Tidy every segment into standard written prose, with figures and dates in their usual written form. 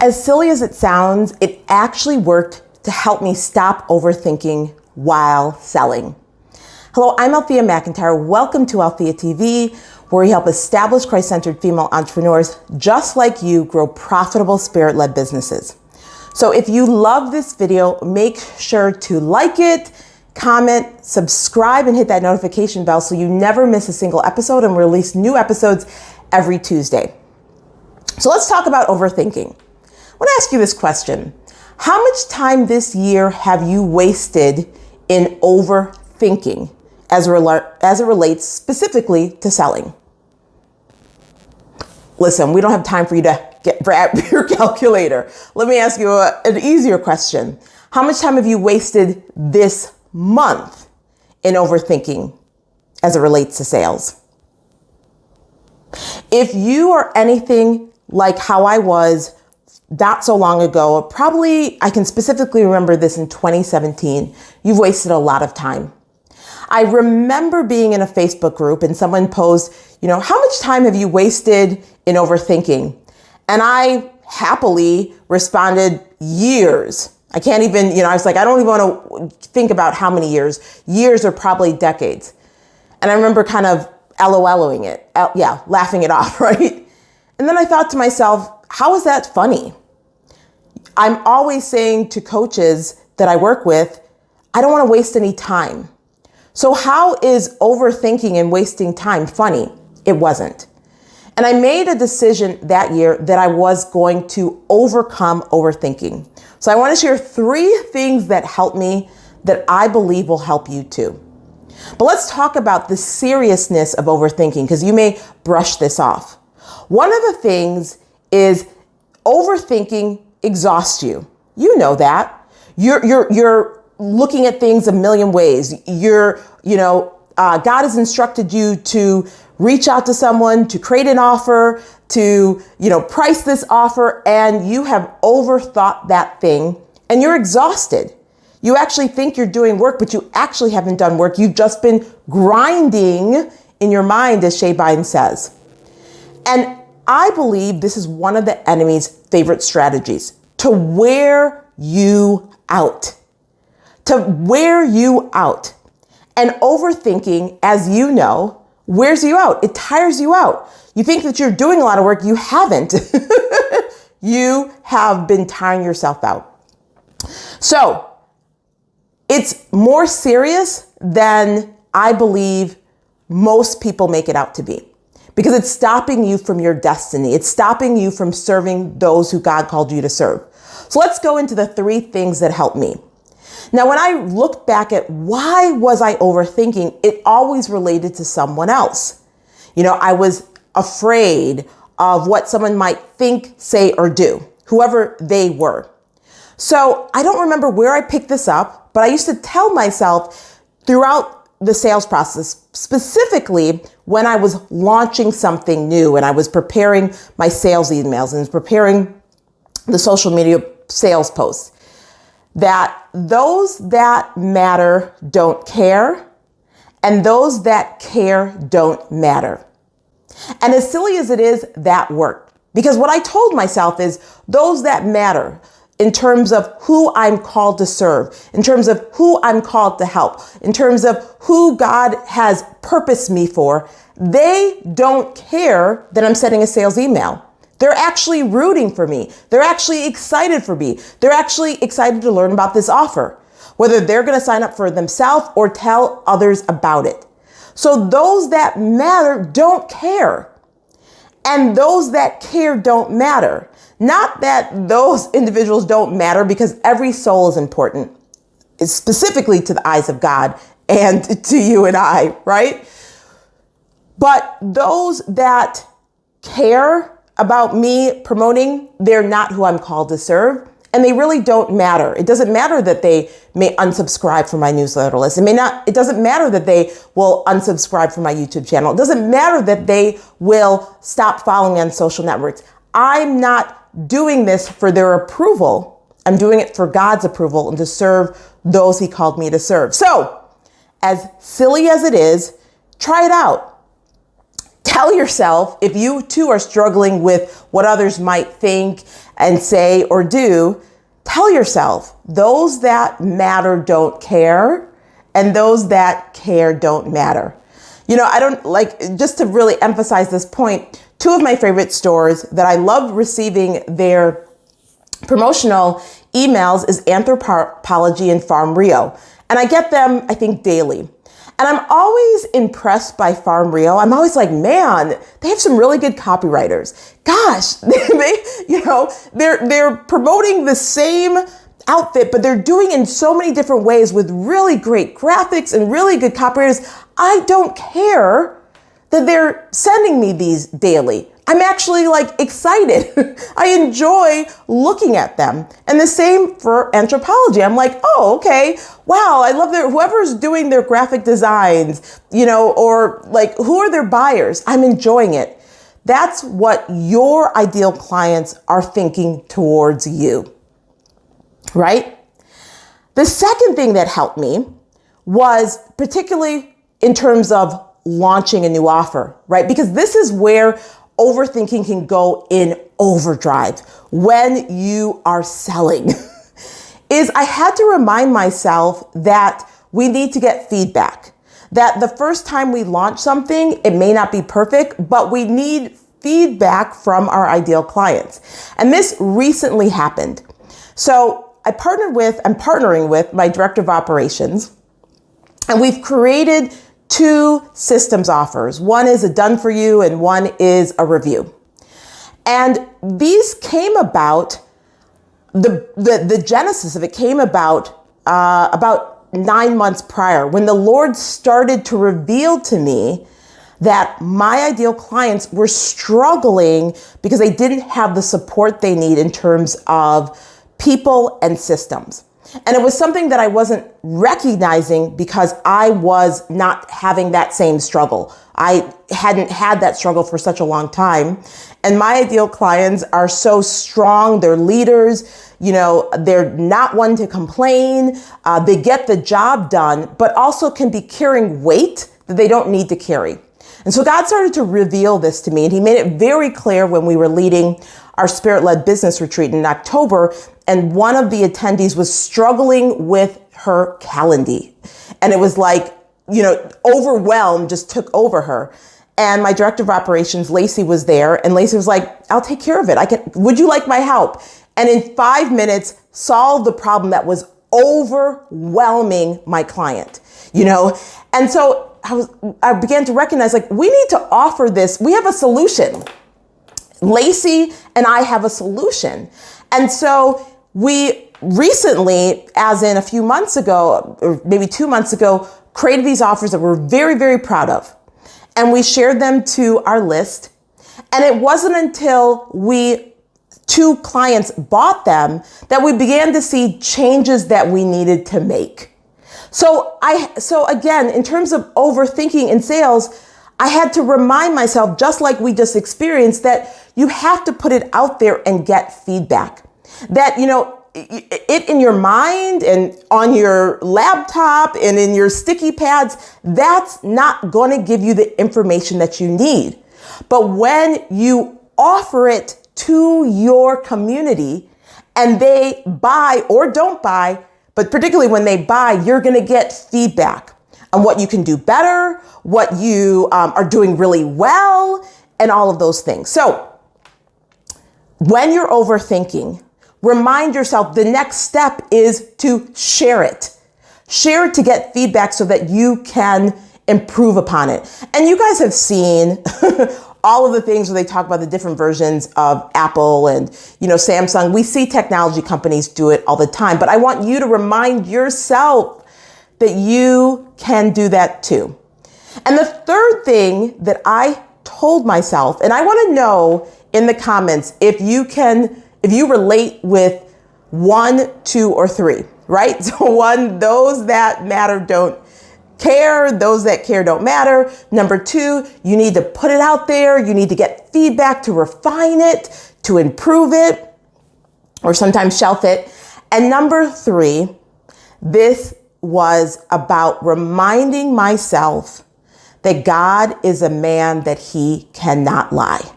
As silly as it sounds, it actually worked to help me stop overthinking while selling. Hello, I'm Althea McIntyre. Welcome to Althea TV, where we help established Christ-centered female entrepreneurs just like you grow profitable spirit-led businesses. So if you love this video, make sure to like it, comment, subscribe, and hit that notification bell so you never miss a single episode, and we release new episodes every Tuesday. So let's talk about overthinking. I want to ask you this question. How much time this year have you wasted in overthinking as it relates specifically to selling? Listen, we don't have time for you to get your calculator. Let me ask you an easier question. How much time have you wasted this month in overthinking as it relates to sales? If you are anything like how I was not so long ago, probably I can specifically remember this in 2017, you've wasted a lot of time. I remember being in a Facebook group and someone posed, how much time have you wasted in overthinking? And I happily responded, years. I can't even, I was like, I don't even want to think about how many years. Years or probably decades. And I remember kind of LOLing it, laughing it off, right? And then I thought to myself, how is that funny? I'm always saying to coaches that I work with, I don't want to waste any time. So how is overthinking and wasting time funny? It wasn't. And I made a decision that year that I was going to overcome overthinking. So I want to share 3 things that helped me that I believe will help you too. But let's talk about the seriousness of overthinking, because you may brush this off. One of the things is overthinking exhausts you. You know that. You're looking at things a million ways. God has instructed you to reach out to someone, to create an offer, to, price this offer, and you have overthought that thing and you're exhausted. You actually think you're doing work, but you actually haven't done work. You've just been grinding in your mind, as Shay Biden says. And I believe this is one of the enemy's favorite strategies, to wear you out. To wear you out. And overthinking, as you know, wears you out. It tires you out. You think that you're doing a lot of work. You haven't. You have been tiring yourself out. So it's more serious than I believe most people make it out to be, because it's stopping you from your destiny. It's stopping you from serving those who God called you to serve. So let's go into the 3 things that helped me. Now, when I look back at why was I overthinking, it always related to someone else. I was afraid of what someone might think, say, or do, whoever they were. So I don't remember where I picked this up, but I used to tell myself throughout the sales process, specifically when I was launching something new and I was preparing my sales emails and preparing the social media sales posts, that those that matter don't care, and those that care don't matter. And as silly as it is, that worked. Because what I told myself is those that matter in terms of who I'm called to serve, in terms of who I'm called to help, in terms of who God has purposed me for, they don't care that I'm sending a sales email. They're actually rooting for me. They're actually excited for me. They're actually excited to learn about this offer, whether they're going to sign up for themselves or tell others about it. So those that matter don't care. And those that care don't matter. Not that those individuals don't matter, because every soul is important, specifically to the eyes of God and to you and I, right? But those that care about me promoting, they're not who I'm called to serve, and they really don't matter. It doesn't matter that they may unsubscribe from my newsletter list. It doesn't matter that they will unsubscribe from my YouTube channel. It doesn't matter that they will stop following me on social networks. I'm not doing this for their approval. I'm doing it for God's approval and to serve those He called me to serve. So, as silly as it is, try it out. Tell yourself, if you too are struggling with what others might think and say or do, tell yourself, those that matter don't care, and those that care don't matter. I don't just to really emphasize this point, two of my favorite stores that I love receiving their promotional emails is Anthropologie and Farm Rio. And I get them, I think, daily. And I'm always impressed by Farm Rio. I'm always like, man, they have some really good copywriters. Gosh, they're promoting the same outfit, but they're doing it in so many different ways with really great graphics and really good copywriters. I don't care that they're sending me these daily. I'm actually excited. I enjoy looking at them. And the same for Anthropologie. I'm like, oh, okay. Wow. I love whoever's doing their graphic designs, or who are their buyers? I'm enjoying it. That's what your ideal clients are thinking towards you, right? The second thing that helped me was particularly in terms of launching a new offer, right? Because this is where overthinking can go in overdrive when you are selling. Is I had to remind myself that we need to get feedback. That the first time we launch something, it may not be perfect, but we need feedback from our ideal clients. And this recently happened. So I'm partnering with my director of operations, and we've created 2 systems offers. One is a done for you and one is a review. And these came about, the genesis of it came about 9 months prior, when the Lord started to reveal to me that my ideal clients were struggling because they didn't have the support they need in terms of people and systems. And it was something that I wasn't recognizing because I was not having that same struggle. I hadn't had that struggle for such a long time. And my ideal clients are so strong. They're leaders. They're not one to complain. They get the job done, but also can be carrying weight that they don't need to carry. And so God started to reveal this to me, and he made it very clear when we were leading our Spirit-led business retreat in October, and one of the attendees was struggling with her Calendly. And it was overwhelmed just took over her. And my director of operations, Lacey, was there, and Lacey was like, I'll take care of it. Would you like my help? And in 5 minutes, solved the problem that was overwhelming my client, And so I began to recognize, we need to offer this. We have a solution. Lacey and I have a solution. And so we recently, as in a few months ago, or maybe 2 months ago, created these offers that we're very, very proud of. And we shared them to our list. And it wasn't until 2 clients bought them that we began to see changes that we needed to make. So again, in terms of overthinking in sales, I had to remind myself, just like we just experienced, that you have to put it out there and get feedback. That, it in your mind and on your laptop and in your sticky pads, that's not going to give you the information that you need. But when you offer it to your community and they buy or don't buy, but particularly when they buy, you're going to get feedback on what you can do better, what you are doing really well, and all of those things. So when you're overthinking, remind yourself the next step is to share it. Share it to get feedback so that you can improve upon it. And you guys have seen all of the things where they talk about the different versions of Apple and, Samsung. We see technology companies do it all the time, but I want you to remind yourself that you can do that too. And the third thing that I told myself, and I want to know in the comments if you relate with 1, 2, or 3, right? So 1, those that matter don't care. Those that care don't matter. Number 2, you need to put it out there. You need to get feedback to refine it, to improve it, or sometimes shelf it. And number 3, this was about reminding myself that God is a man that he cannot lie.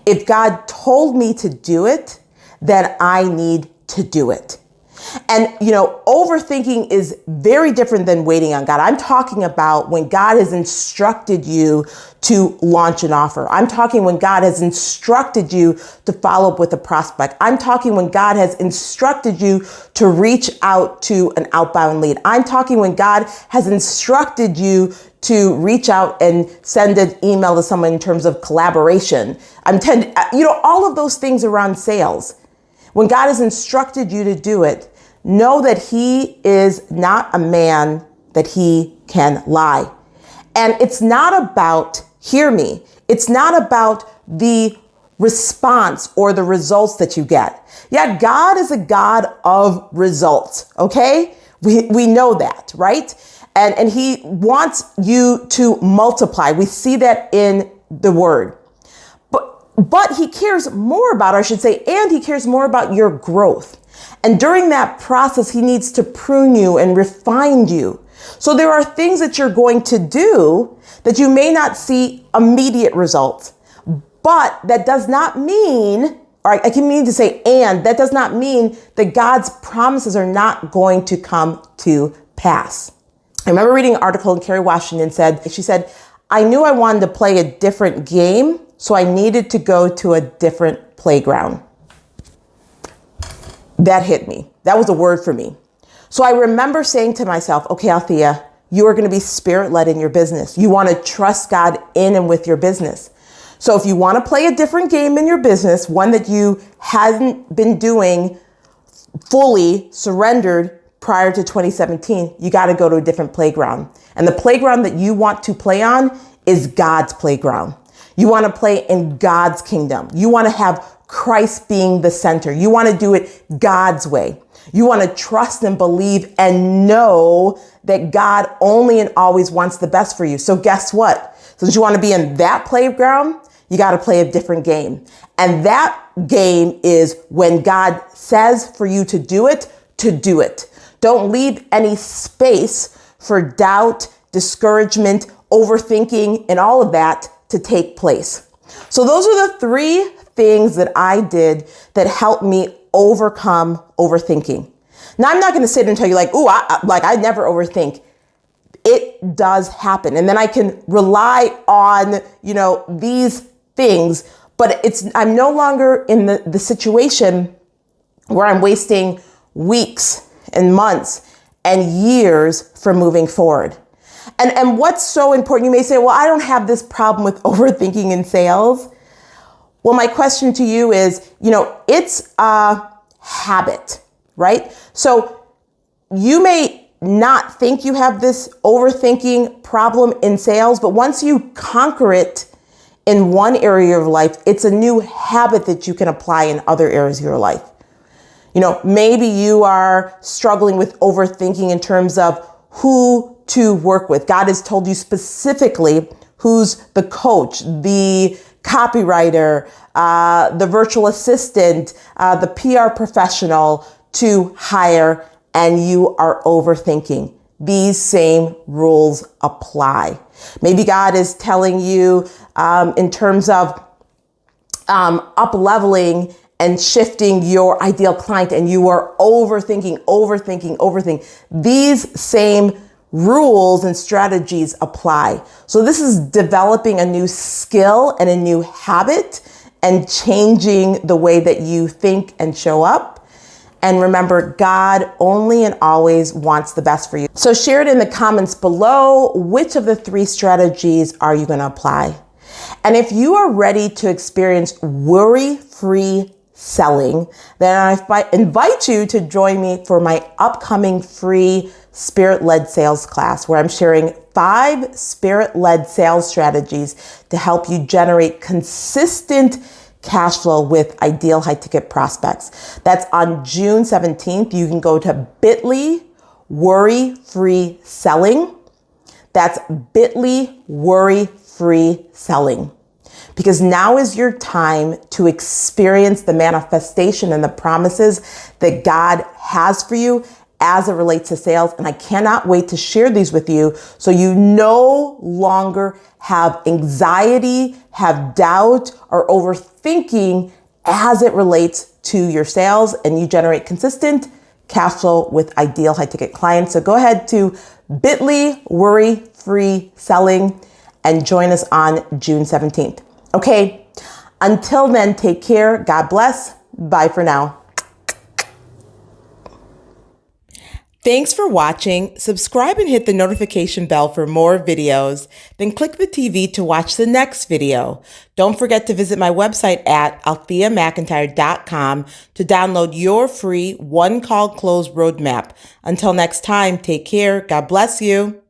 If God told me to do it, then I need to do it. And, overthinking is very different than waiting on God. I'm talking about when God has instructed you to launch an offer. I'm talking when God has instructed you to follow up with a prospect. I'm talking when God has instructed you to reach out to an outbound lead. I'm talking when God has instructed you to reach out and send an email to someone in terms of collaboration. All of those things around sales. When God has instructed you to do it, know that he is not a man that he can lie. And it's not about, hear me, it's not about the response or the results that you get. Yeah, God is a God of results, okay? We know that, right? And he wants you to multiply. We see that in the word. But he cares more about, and he cares more about your growth. And during that process, he needs to prune you and refine you. So there are things that you're going to do that you may not see immediate results, but that does not mean, or I can mean to say, and that does not mean that God's promises are not going to come to pass. I remember reading an article, and Kerry Washington she said, I knew I wanted to play a different game, so I needed to go to a different playground. That hit me. That was a word for me. So I remember saying to myself, okay, Althea, you are going to be spirit-led in your business. You want to trust God in and with your business. So if you want to play a different game in your business, one that you hadn't been doing fully surrendered prior to 2017, you got to go to a different playground. And the playground that you want to play on is God's playground. You want to play in God's kingdom. You want to have Christ being the center. You want to do it God's way. You want to trust and believe and know that God only and always wants the best for you. So guess what? Since you want to be in that playground, you got to play a different game. And that game is when God says for you to do it, to do it. Don't leave any space for doubt, discouragement, overthinking, and all of that to take place. So those are the three things that I did that helped me overcome overthinking. Now, I'm not going to sit and tell you I never overthink. It does happen. And then I can rely on, these things, but I'm no longer in the situation where I'm wasting weeks and months and years for moving forward. And what's so important, you may say, well, I don't have this problem with overthinking in sales. Well, my question to you is, it's a habit, right? So you may not think you have this overthinking problem in sales, but once you conquer it in one area of life, it's a new habit that you can apply in other areas of your life. Maybe you are struggling with overthinking in terms of who to work with. God has told you specifically who's the coach, the copywriter, the virtual assistant, the PR professional to hire, and you are overthinking. These same rules apply. Maybe God is telling you in terms of up-leveling and shifting your ideal client, and you are overthinking. These same rules and strategies apply. So this is developing a new skill and a new habit and changing the way that you think and show up. And remember, God only and always wants the best for you. So share it in the comments below. Which of the three strategies are you going to apply? And if you are ready to experience worry-free selling, then I invite you to join me for my upcoming free Spirit-Led Sales class, where I'm sharing 5 Spirit-Led sales strategies to help you generate consistent cash flow with ideal high-ticket prospects. That's on June 17th. You can go to bit.ly worry-free selling. That's bit.ly worry-free selling. Because now is your time to experience the manifestation and the promises that God has for you as it relates to sales. And I cannot wait to share these with you so you no longer have anxiety, have doubt, or overthinking as it relates to your sales, and you generate consistent cash flow with ideal high ticket clients. So go ahead to bit.ly worry-free selling and join us on June 17th. Okay, until then, take care. God bless. Bye for now. Thanks for watching. Subscribe and hit the notification bell for more videos. Then click the TV to watch the next video. Don't forget to visit my website at altheamcintyre.com to download your free one-call close roadmap. Until next time, take care. God bless you.